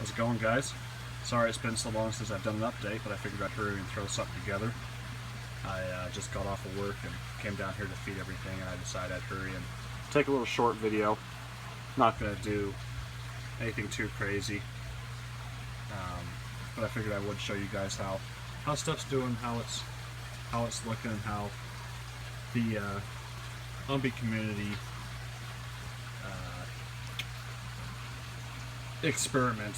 How's it going, guys? Sorry it's been so long since I've done an update, but I figured I'd hurry and throw something together. I just got off of work and came down here to feed everything, and I decided I'd hurry and take a little short video. Not gonna do anything too crazy, but I figured I would show you guys how stuff's doing, how it's looking, and how the Umbee community experiment,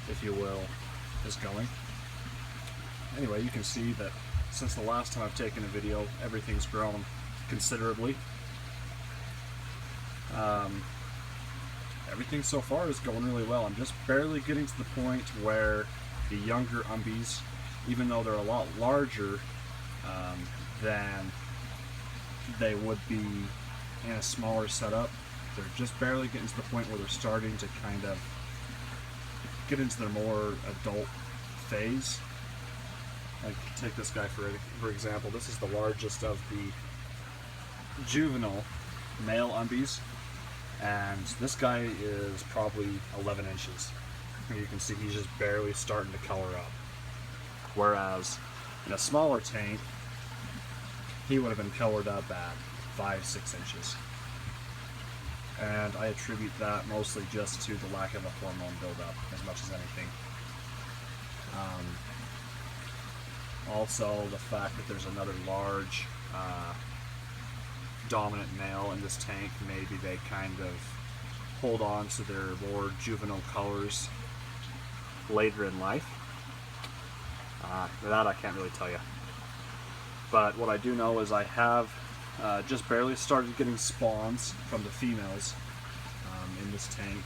if you will, is going. Anyway, you can see that since the last time I've taken a video, everything's grown considerably. Everything so far is going really well. I'm just barely getting to the point where the younger Umbees, even though they're a lot larger than they would be in a smaller setup, they're just barely getting to the point where they're starting to kind of get into their more adult phase. Like, take this guy for example. This is the largest of the juvenile male Umbees, and this guy is probably 11 inches. And you can see he's just barely starting to color up. Whereas in a smaller tank, he would have been colored up at 5-6 inches. And I attribute that mostly just to the lack of a hormone buildup as much as anything. Also, the fact that there's another large dominant male in this tank, maybe they kind of hold on to their more juvenile colors later in life. That I can't really tell you. But what I do know is I have just barely started getting spawns from the females in this tank.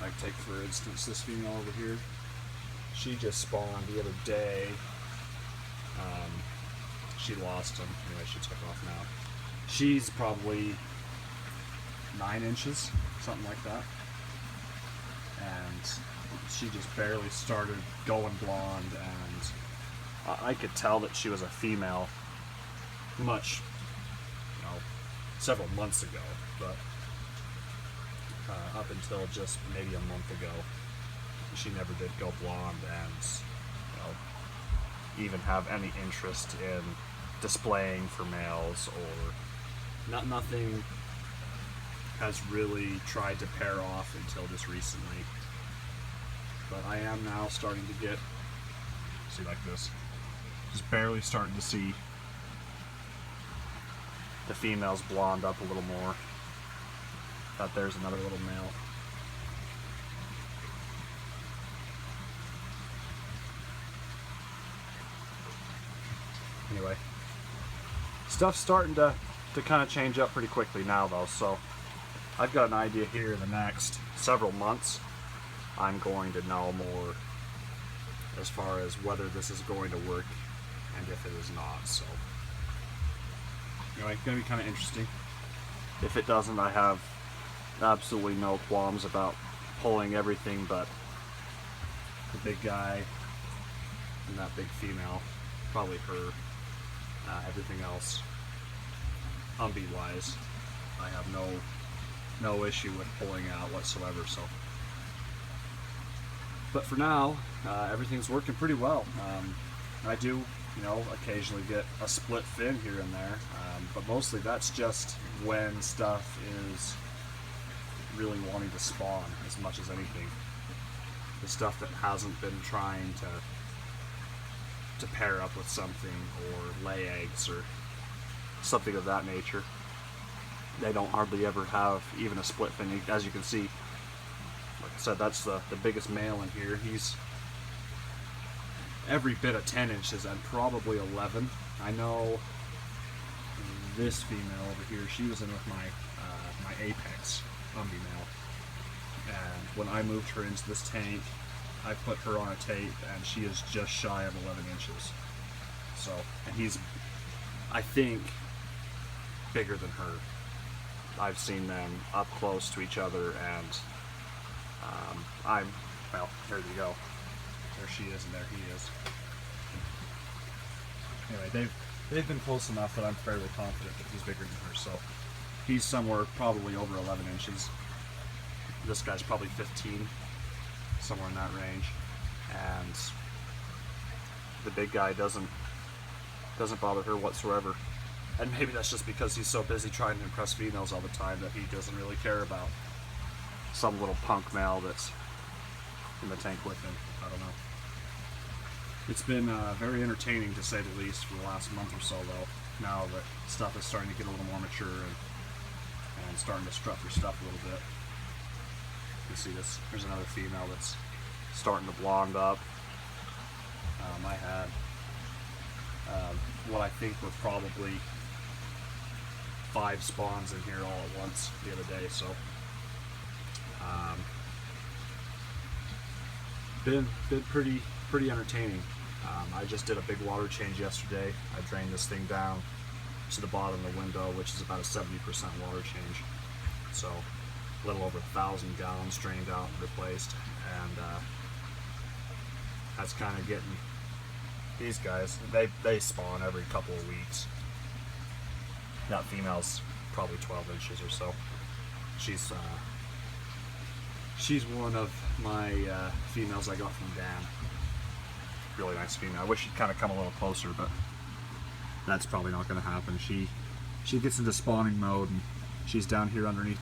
Like, take for instance this female over here. She just spawned the other day. She lost him. Anyway, she took off now. She's probably 9 inches, something like that. And she just barely started going blonde, and I could tell that she was a female several months ago, but up until just maybe a month ago, she never did go blonde and even have any interest in displaying for males, or nothing has really tried to pair off until just recently. But I am now starting to get, see, like this, just barely starting to see the females blonde up a little more. But there's another little male. Anyway, stuff's starting to kind of change up pretty quickly now, though, so I've got an idea here in the next several months. I'm going to know more as far as whether this is going to work and if it is not. So anyway, it's going to be kind of interesting. If it doesn't, I have absolutely no qualms about pulling everything but the big guy and that big female, probably her. Everything else, Umbee wise, I have no issue with pulling out whatsoever. So, but for now, everything's working pretty well. I do, occasionally get a split fin here and there, but mostly that's just when stuff is really wanting to spawn as much as anything. The stuff that hasn't been trying to pair up with something or lay eggs or something of that nature, they don't hardly ever have even a split fin. As you can see, like I said, that's the biggest male in here. He's every bit of 10 inches and probably 11. I know this female over here, she was in with my Apex Umbee male, and when I moved her into this tank, I put her on a tape, and she is just shy of 11 inches. So, and he's, I think, bigger than her. I've seen them up close to each other, and well, there you go. There she is, and there he is. Anyway, they've been close enough that I'm fairly confident that he's bigger than her. So, he's somewhere probably over 11 inches. This guy's probably 15, somewhere in that range, and the big guy doesn't bother her whatsoever. And maybe that's just because he's so busy trying to impress females all the time that he doesn't really care about some little punk male that's in the tank with him. I don't know. It's been very entertaining, to say the least, for the last month or so, though. Now that stuff is starting to get a little more mature and starting to strut their stuff a little bit. You see this? There's another female that's starting to blonde up. I had what I think were probably 5 spawns in here all at once the other day, so been pretty entertaining. I just did a big water change yesterday. I drained this thing down to the bottom of the window, which is about a 70% water change. So a little over 1,000 gallons drained out and replaced, and that's kind of getting these guys. They spawn every couple of weeks. That female's probably 12 inches or so. She's one of my females I got from Dan. Really nice female. I wish she'd kind of come a little closer, but that's probably not going to happen. She gets into spawning mode, and she's down here underneath